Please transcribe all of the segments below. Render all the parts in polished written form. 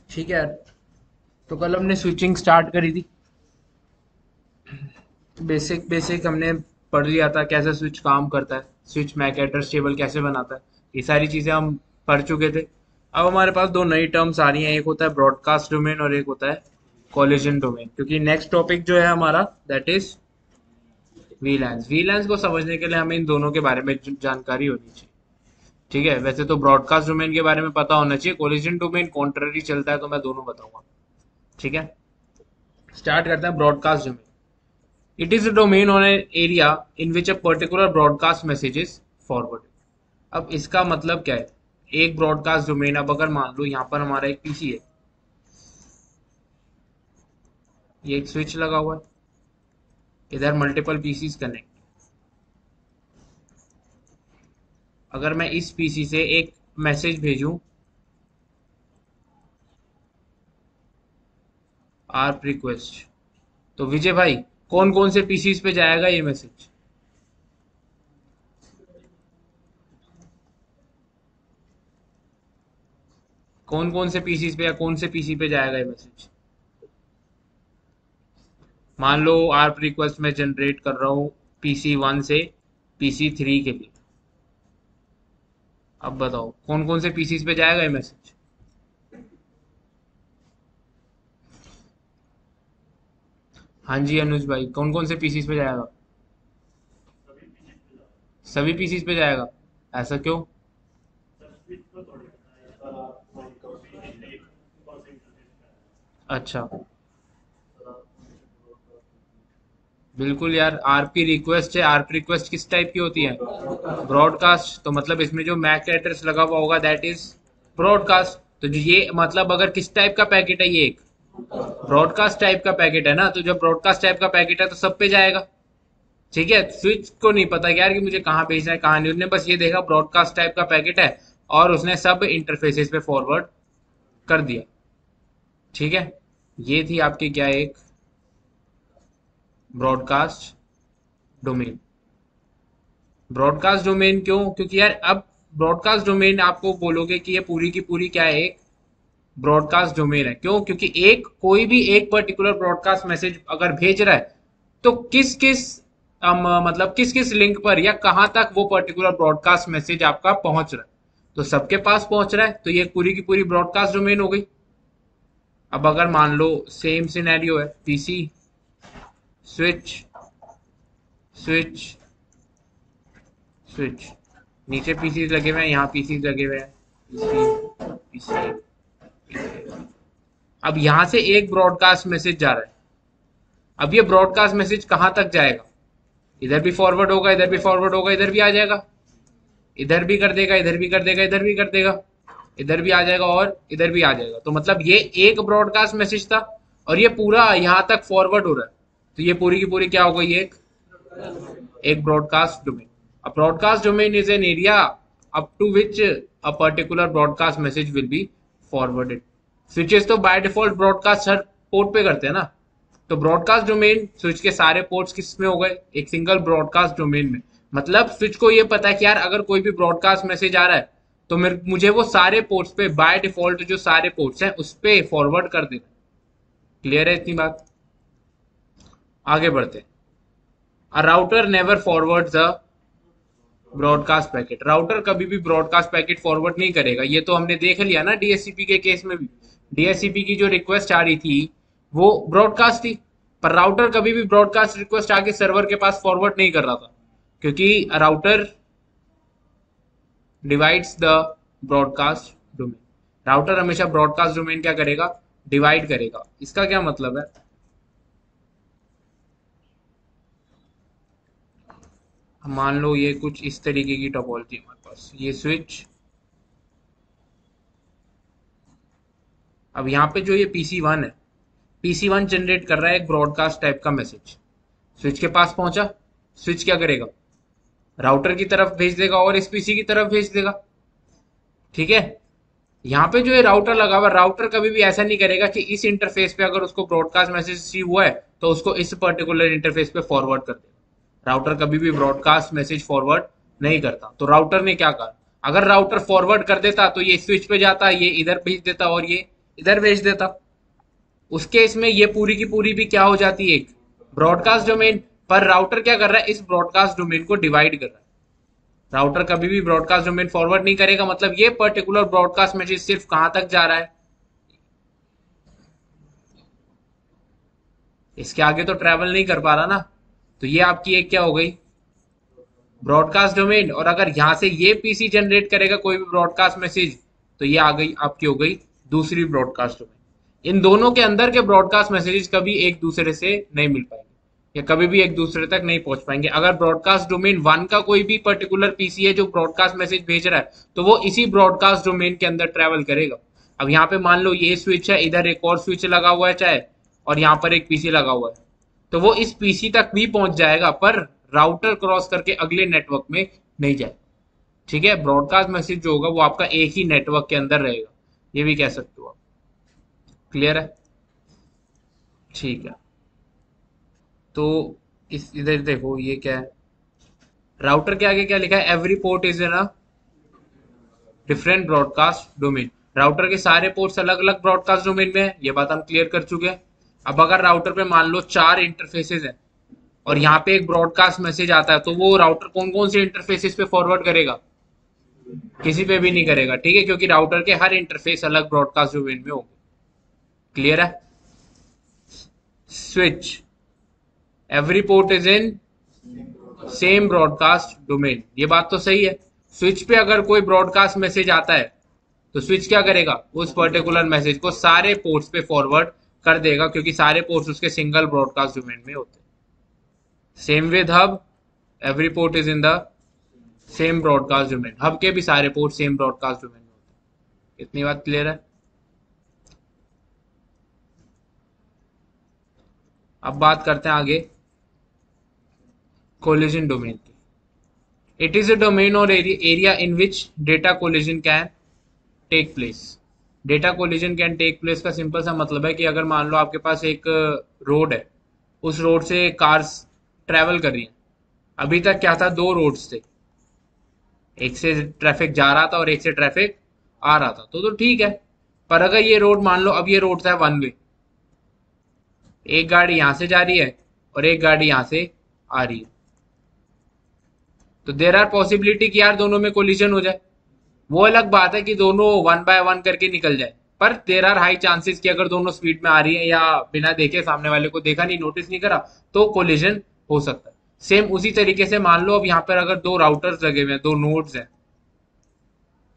ठीक है यार। तो कल हमने स्विचिंग स्टार्ट करी थी। बेसिक बेसिक हमने पढ़ लिया था कैसे स्विच काम करता है, स्विच मैक एड्रेस टेबल कैसे बनाता है। ये सारी चीजें हम पढ़ चुके थे। अब हमारे पास दो नई टर्म्स आ रही हैं, एक होता है ब्रॉडकास्ट डोमेन और एक होता है कॉलिजन डोमेन, क्योंकि नेक्स्ट टॉपिक जो है हमारा दैट इज वीलैंस। वीलैंस को समझने के लिए हमें इन दोनों के बारे में जानकारी होनी चाहिए। ठीक है, वैसे तो ब्रॉडकास्ट डोमेन के बारे में पता होना चाहिए, कॉलिजन डोमेन कॉन्ट्ररी चलता है तो मैं दोनों बताऊंगा। ठीक है, स्टार्ट करते हैं broadcast domain. It is a domain on an area in which a particular broadcast message is forwarded. अब इसका मतलब क्या है? एक ब्रॉडकास्ट डोमेन, अब अगर मान लो यहाँ पर हमारा एक पीसी है, ये एक स्विच लगा हुआ है, इधर मल्टीपल पीसीज कनेक्ट। अगर मैं इस पीसी से एक मैसेज भेजूं, आर्प रिक्वेस्ट, तो विजय भाई कौन कौन से पीसीज पे जाएगा ये मैसेज? कौन कौन से पीसीज पे या कौन से पीसी पे जाएगा ये मैसेज? मान लो आर्प रिक्वेस्ट में जनरेट कर रहा हूँ पीसी 1 से पीसी 3 के लिए। अब बताओ कौन कौन से पीसीज पे जाएगा ये मैसेज? हाँ जी अनुज भाई, कौन कौन से पीसीज पे जाएगा? सभी पीसीज पे जाएगा। ऐसा क्यों? अच्छा, बिल्कुल यार, आरपी रिक्वेस्ट है। आरपी रिक्वेस्ट किस टाइप की होती है? ब्रॉडकास्ट। तो मतलब इसमें जो मैक एड्रेस लगा हुआ होगा दैट इज ब्रॉडकास्ट। तो जो ये मतलब अगर किस टाइप का पैकेट है, ये एक ब्रॉडकास्ट टाइप का पैकेट है ना, तो जब ब्रॉडकास्ट टाइप का पैकेट है तो सब पे जाएगा। ठीक है, स्विच को नहीं पता यार कि मुझे कहाँ भेजना है कहाँ नहीं, उसने बस ये देखा ब्रॉडकास्ट टाइप का पैकेट है और उसने सब इंटरफेसेस पे फॉरवर्ड कर दिया। ठीक है, ये थी आपकी क्या, एक ब्रॉडकास्ट डोमेन। ब्रॉडकास्ट डोमेन क्यों? क्योंकि यार अब ब्रॉडकास्ट डोमेन आपको बोलोगे कि ये पूरी की पूरी क्या है, एक ब्रॉडकास्ट डोमेन है। क्यों? क्योंकि एक कोई भी एक पर्टिकुलर ब्रॉडकास्ट मैसेज अगर भेज रहा है तो किस किस मतलब किस किस लिंक पर या कहां तक वो पर्टिकुलर ब्रॉडकास्ट मैसेज आपका पहुंच रहा है, तो सबके पास पहुंच रहा है, तो ये पूरी की पूरी ब्रॉडकास्ट डोमेन हो गई। अब अगर मान लो सेम सिनेरियो है, पीसी स्विच स्विच स्विच, नीचे पीसीज लगे हुए हैं, यहाँ पीसीज लगे हुए हैं, पीसी पीसी। अब यहां से एक ब्रॉडकास्ट मैसेज जा रहा है। अब ये ब्रॉडकास्ट मैसेज कहां तक जाएगा? इधर भी फॉरवर्ड होगा, इधर भी फॉरवर्ड होगा, इधर भी आ जाएगा, इधर भी कर देगा, इधर भी कर देगा, इधर भी कर देगा, इधर भी आ जाएगा और इधर भी आ जाएगा। तो मतलब ये एक ब्रॉडकास्ट मैसेज था और ये पूरा यहां तक फॉरवर्ड हो रहा है। तो ये पूरी की पूरी क्या हो गई, एक एक broadcast domain. A broadcast domain is an area up to which a particular broadcast message will be forwarded. Switches तो बाय डिफॉल्ट ब्रॉडकास्ट हर पोर्ट पे करते हैं ना, तो ब्रॉडकास्ट डोमेन स्विच के सारे पोर्ट्स किस में हो गए, एक सिंगल ब्रॉडकास्ट डोमेन में। मतलब स्विच को ये पता है कि यार अगर कोई भी ब्रॉडकास्ट मैसेज आ रहा है तो मुझे वो सारे पोर्ट्स पे बाय डिफॉल्ट जो सारे पोर्ट्स हैं उस पे फॉरवर्ड कर देना। क्लियर है इतनी बात? आगे बढ़ते हैं। A router never forwards a broadcast packet. Router कभी भी ब्रॉडकास्ट पैकेट फॉरवर्ड नहीं करेगा, ये तो हमने देख लिया ना डीएससीपी के केस में भी। डीएससीपी की जो रिक्वेस्ट आ रही थी वो ब्रॉडकास्ट थी, पर राउटर कभी भी ब्रॉडकास्ट रिक्वेस्ट आके सर्वर के पास फॉरवर्ड नहीं कर रहा था, क्योंकि router divides the broadcast domain. Router हमेशा ब्रॉडकास्ट डोमेन क्या करेगा, डिवाइड करेगा। इसका क्या मतलब है? मान लो ये कुछ इस तरीके की टोपोलॉजी हमारे पास, ये स्विच। अब यहाँ पे जो ये PC1 है, PC1 जनरेट कर रहा है एक ब्रॉडकास्ट टाइप का मैसेज, स्विच के पास पहुंचा, स्विच क्या करेगा, राउटर की तरफ भेज देगा और इस पीसी की तरफ भेज देगा। ठीक है, यहाँ पे जो ये राउटर लगा हुआ, राउटर कभी भी ऐसा नहीं करेगा कि इस इंटरफेस पे अगर उसको ब्रॉडकास्ट मैसेज रिसीव हुआ है तो उसको इस पर्टिकुलर इंटरफेस पे फॉरवर्ड कर देगा। राउटर कभी भी ब्रॉडकास्ट मैसेज फॉरवर्ड नहीं करता। तो राउटर ने क्या कहा, अगर राउटर फॉरवर्ड कर देता तो ये स्विच पे जाता, ये इधर भेज देता और ये इधर भेज देता। उस केस में ये पूरी की पूरी भी क्या हो जाती है, एक ब्रॉडकास्ट डोमेन। पर राउटर क्या कर रहा है, इस ब्रॉडकास्ट डोमेन को डिवाइड कर रहा है। राउटर कभी भी ब्रॉडकास्ट डोमेन फॉरवर्ड नहीं करेगा, मतलब ये पर्टिकुलर ब्रॉडकास्ट मैसेज सिर्फ कहां तक जा रहा है, इसके आगे तो ट्रेवल नहीं कर पा रहा ना। तो ये आपकी एक क्या हो गई, ब्रॉडकास्ट डोमेन। और अगर यहां से ये पीसी जनरेट करेगा कोई भी ब्रॉडकास्ट मैसेज, तो ये आ गई आपकी हो गई दूसरी ब्रॉडकास्ट डोमेन। इन दोनों के अंदर के ब्रॉडकास्ट मैसेजेस कभी एक दूसरे से नहीं मिल पाएंगे या कभी भी एक दूसरे तक नहीं पहुंच पाएंगे। अगर ब्रॉडकास्ट डोमेन वन का कोई भी पर्टिकुलर पीसी है जो ब्रॉडकास्ट मैसेज भेज रहा है, तो वो इसी ब्रॉडकास्ट डोमेन के अंदर ट्रेवल करेगा। अब यहाँ पे मान लो ये स्विच है, इधर एक और स्विच लगा हुआ है चाहे, और यहाँ पर एक पीसी लगा हुआ है, तो वो इस पीसी तक भी पहुंच जाएगा, पर राउटर क्रॉस करके अगले नेटवर्क में नहीं जाएगा। ठीक है, ब्रॉडकास्ट मैसेज जो होगा वो आपका एक ही नेटवर्क के अंदर रहेगा, ये भी कह सकते हो आप। क्लियर है? ठीक है, तो इस इधर देखो ये क्या है, राउटर के आगे क्या लिखा है, every port is in a different broadcast domain. Router के सारे पोर्ट्स अलग अलग ब्रॉडकास्ट डोमेन में है, ये बात हम क्लियर कर चुके हैं। अब अगर राउटर पे मान लो 4 इंटरफेसेस हैं और यहाँ पे एक ब्रॉडकास्ट मैसेज आता है, तो वो राउटर कौन कौन से इंटरफेसेस पे फॉरवर्ड करेगा, किसी पे भी नहीं करेगा। ठीक है, क्योंकि राउटर के हर इंटरफेस अलग ब्रॉडकास्ट डोमेन में होंगे। क्लियर है? Switch, every port is in same broadcast domain, ये बात तो सही है। स्विच पे अगर कोई ब्रॉडकास्ट मैसेज आता है, तो स्विच क्या करेगा, उस पर्टिकुलर मैसेज को सारे पोर्ट्स पे फॉरवर्ड कर देगा, क्योंकि सारे पोर्ट्स उसके सिंगल ब्रॉडकास्ट डोमेन में होते हैं। Same with hub, every port is in the same broadcast domain. Hub के भी सारे पोर्ट सेम ब्रॉडकास्ट डोमेन में होते हैं। इतनी बात क्लियर है? अब बात करते हैं आगे कोलिजन डोमेन की। It is a domain or area in which data collision can take place. Data collision can take place का सिंपल सा मतलब है कि अगर मान लो आपके पास एक रोड है, उस रोड से कार्स ट्रेवल कर रही हैं। अभी तक क्या था, 2 रोड्स थे, एक से ट्रैफिक जा रहा था और एक से ट्रैफिक आ रहा था, तो ठीक है। पर अगर ये रोड मान लो अब ये रोड था वन वे, एक गाड़ी यहां से जा रही है और एक गाड़ी यहां से आ रही है, तो देर आर पॉसिबिलिटी कि यार दोनों में कोलिजन हो जाए। वो अलग बात है कि दोनों वन बाय वन करके निकल जाए, पर देर आर हाई चांसेस कि अगर दोनों स्पीड में आ रही है या बिना देखे सामने वाले को देखा नहीं, नोटिस नहीं करा, तो कोलिजन हो सकता है। सेम उसी तरीके से मान लो अब यहाँ पर अगर 2 राउटर्स लगे हुए हैं, 2 नोड्स हैं,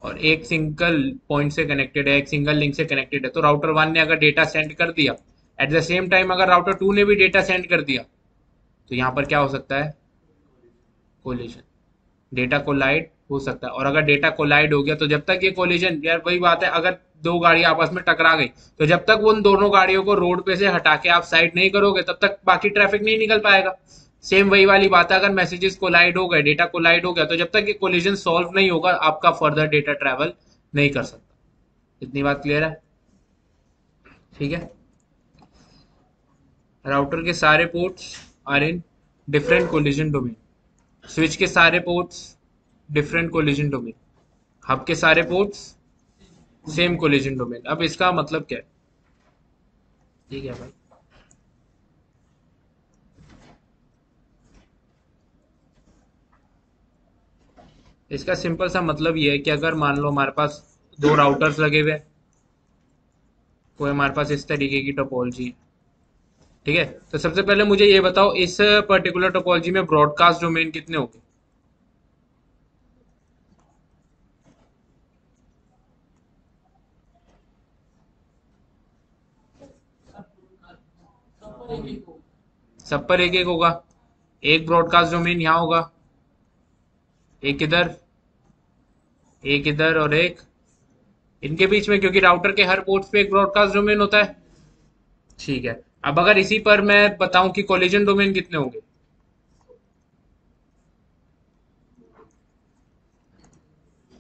और एक सिंगल पॉइंट से कनेक्टेड है, एक सिंगल लिंक से कनेक्टेड है, तो राउटर 1 ने अगर डेटा सेंड कर दिया, एट द सेम टाइम अगर राउटर 2 ने भी डेटा सेंड कर दिया, तो यहाँ पर क्या हो सकता है, कोलिजन, डेटा कोलाइड हो सकता है। और अगर डेटा कोलाइड हो गया, तो जब तक ये कोलिजन, यार वही बात है, अगर 2 गाड़ी आपस में टकरा गई, तो जब तक उन दोनों गाड़ियों को रोड पे से हटा के आप साइड नहीं करोगे, तब तक बाकी ट्रैफिक नहीं निकल पाएगा। सेम वही वाली बात है, अगर मैसेजेस कोलाइड हो गए, डेटा कोलाइड हो गया, तो जब तक ये कोलिजन सॉल्व नहीं होगा, आपका फर्दर डेटा ट्रैवल नहीं कर सकता। इतनी बात क्लियर है? ठीक है, राउटर के सारे ports are in different collision domain. Switch के सारे ports different collision domain. Hub के सारे पोर्ट्स सेम कोलिजन डोमेन। अब इसका मतलब क्या है? ठीक है भाई, इसका सिंपल सा मतलब ये है कि अगर मान लो हमारे पास 2 राउटर्स लगे हुए हैं, कोई हमारे पास इस तरीके की टोपोलॉजी है। ठीक है, तो सबसे पहले मुझे ये बताओ, इस पर्टिकुलर टोपोलॉजी में ब्रॉडकास्ट डोमेन कितने होंगे? सब पर एक एक होगा। एक ब्रॉडकास्ट डोमेन यहाँ होगा, एक इधर, एक इधर, और एक इनके बीच में, क्योंकि राउटर के हर पोर्ट पे एक ब्रॉडकास्ट डोमेन होता है। ठीक है, अब अगर इसी पर मैं बताऊं कि कोलिजन डोमेन कितने होंगे,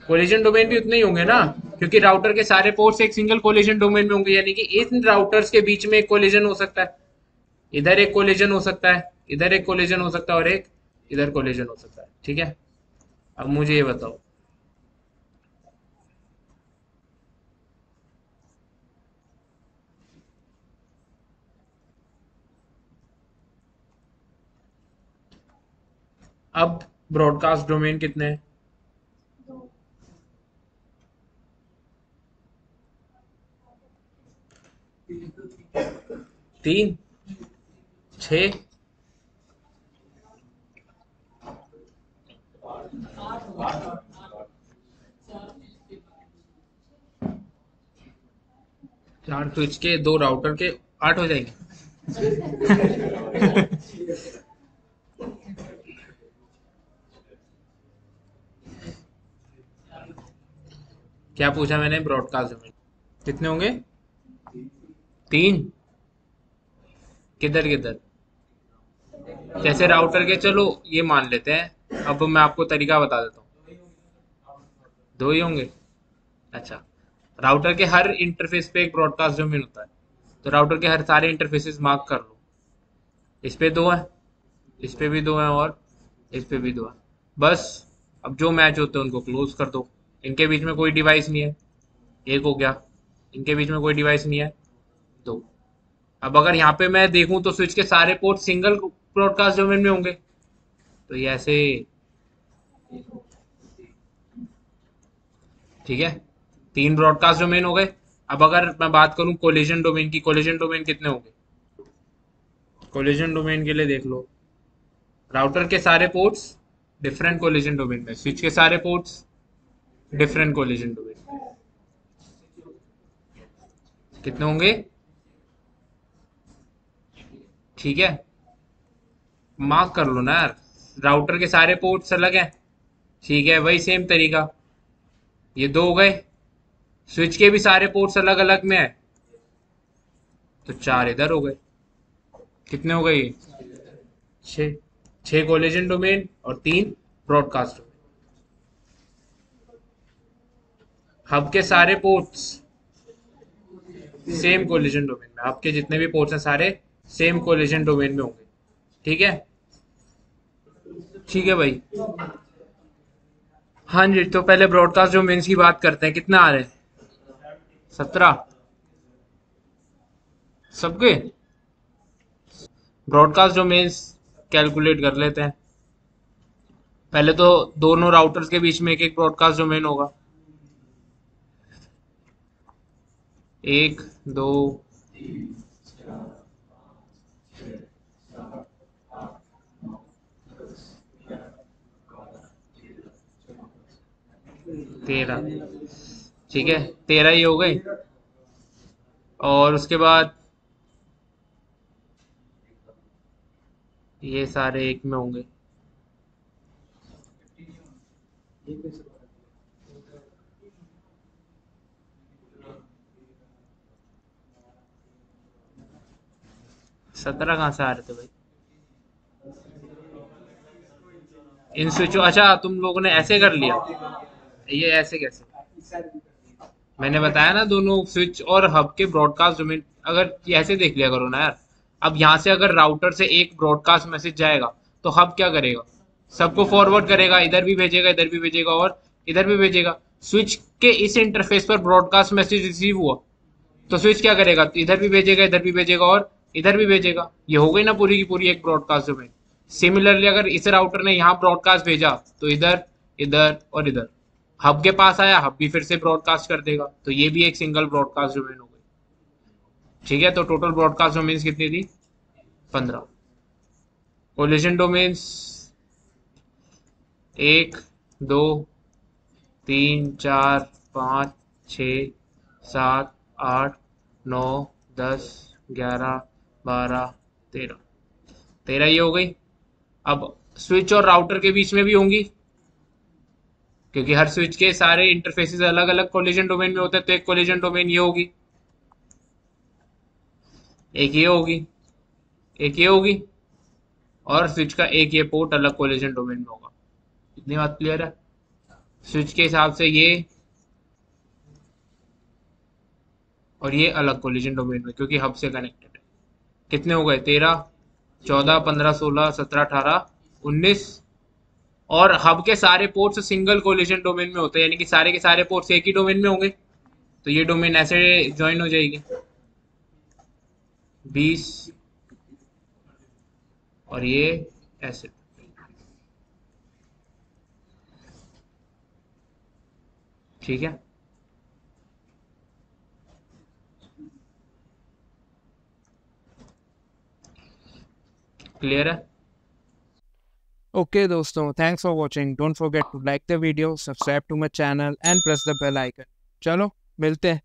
कोलिजन डोमेन भी उतने ही होंगे ना, क्योंकि राउटर के सारे पोर्ट्स एक सिंगल कोलिजन डोमेन में होंगे, यानी कि इन राउटर्स के बीच में एक कोलिजन हो सकता है, इधर एक कोलिजन हो सकता है, इधर एक कोलिजन हो सकता है, और एक इधर कोलिजन हो सकता है। ठीक है, अब मुझे ये बताओ, अब ब्रॉडकास्ट डोमेन कितने हैं? 3, 6, 4 स्विच के, 2 राउटर के, 8 हो जाएंगे। क्या पूछा मैंने? ब्रॉडकास्ट डोमेन कितने होंगे? 3। किधर किधर? जैसे राउटर के, चलो ये मान लेते हैं। अब मैं आपको तरीका बता देता हूँ। 2 ही होंगे। अच्छा, राउटर के हर इंटरफेस पे एक ब्रॉडकास्ट डोमेन होता है, तो राउटर के हर सारे इंटरफेसेस मार्क कर लो। इस पे 2 है, इस पे भी 2 है, और इस पे भी 2 है। बस अब जो मैच होते हैं उनको क्लोज कर दो। इनके बीच में कोई डिवाइस नहीं है, एक हो गया। इनके बीच में कोई डिवाइस नहीं है, 2। अब अगर यहाँ पे मैं देखूं तो स्विच के सारे पोर्ट सिंगल ब्रॉडकास्ट डोमेन में होंगे, तो ये ऐसे, ठीक है। 3 ब्रॉडकास्ट डोमेन हो गए। अब अगर मैं बात करूं कोलिजन डोमेन की, कोलिजन डोमेन कितने होंगे? कोलिजन डोमेन के लिए देख लो, राउटर के सारे पोर्ट्स डिफरेंट कोलिजन डोमेन में, स्विच के सारे पोर्ट्स डिफरेंट कोलिजन डोमेन। कितने होंगे? ठीक है, मार्क कर लो ना यार। राउटर के सारे पोर्ट्स अलग हैं, ठीक है, वही सेम तरीका। ये 2 हो गए। स्विच के भी सारे पोर्ट्स अलग अलग में है, तो 4 इधर हो गए। कितने हो गए ये? 6। 6 कोलिजन डोमेन और 3 ब्रॉडकास्ट डोमेन। हब के सारे पोर्ट्स सेम कोलिजन डोमेन में, हब के जितने भी पोर्ट्स हैं सारे सेम कोलिजन डोमेन में होंगे। ठीक है, ठीक है भाई। हाँ जी, तो पहले ब्रॉडकास्ट डोमेन्स की बात करते हैं। कितना आ रहे हैं? 17 सबके। ब्रॉडकास्ट डोमेन्स कैलकुलेट कर लेते हैं। पहले तो दोनों राउटर्स के बीच में एक एक ब्रॉडकास्ट डोमेन होगा। 1, 2, 13, ठीक है, 13 ही हो गए। और उसके बाद ये सारे एक में होंगे। सत्रह कहाँ से आ रहे थे भाई? इन स्विचों, अच्छा तुम लोगों ने ऐसे कर लिया, ये ऐसे कैसे? मैंने बताया ना, दोनों स्विच और हब के ब्रॉडकास्ट डोमेन, अगर ये ऐसे देख लिया करो ना यार। अब यहाँ से अगर राउटर से एक ब्रॉडकास्ट मैसेज जाएगा, तो हब क्या करेगा? सबको फॉरवर्ड करेगा, इधर भी भेजेगा, इधर भी भेजेगा, और इधर भी भेजेगा। स्विच के इस इंटरफेस पर ब्रॉडकास्ट मैसेज रिसीव हुआ, तो स्विच क्या करेगा? तो इधर भी भेजेगा, इधर भी भेजेगा, और इधर भी भेजेगा। ये हो गई ना पूरी की पूरी एक ब्रॉडकास्ट डोमेन। सिमिलरली अगर इस राउटर ने यहाँ ब्रॉडकास्ट भेजा, तो इधर, इधर और इधर हब के पास आया, हब भी फिर से ब्रॉडकास्ट कर देगा, तो ये भी एक सिंगल ब्रॉडकास्ट डोमेन हो गई। ठीक है, तो टोटल ब्रॉडकास्ट डोमेन्स कितनी थी? 15। Collision domains 1, 2, 3, 4, 5, 6, 7, 8, 9, 10, 11, 12, 13। 13 ये हो गई। अब स्विच और राउटर के बीच में भी होंगी, क्योंकि हर स्विच के सारे इंटरफेसेस अलग अलग कोलिजन डोमेन में होते हैं, तो एक कोलिजन डोमेन ये होगी, एक ये होगी, एक ये होगी, और स्विच का एक ये पोर्ट अलग कोलिजन डोमेन में होगा। इतनी बात क्लियर है? स्विच के हिसाब से ये और ये अलग कोलिजन डोमेन में, क्योंकि हब से कनेक्टेड है। कितने हो गए? 13, 14, 15, 16, 17, 18, 19। और हब के सारे पोर्ट्स सिंगल कोलिजन डोमेन में होते हैं, यानी कि सारे के सारे पोर्ट्स एक ही डोमेन में होंगे, तो ये डोमेन ऐसे ज्वाइन हो जाएगी। 20 और ये ऐसे। ठीक है, क्लियर है। Okay दोस्तों, thanks for watching. Don't forget to like the video, subscribe to my channel and press the bell icon. चलो मिलते हैं।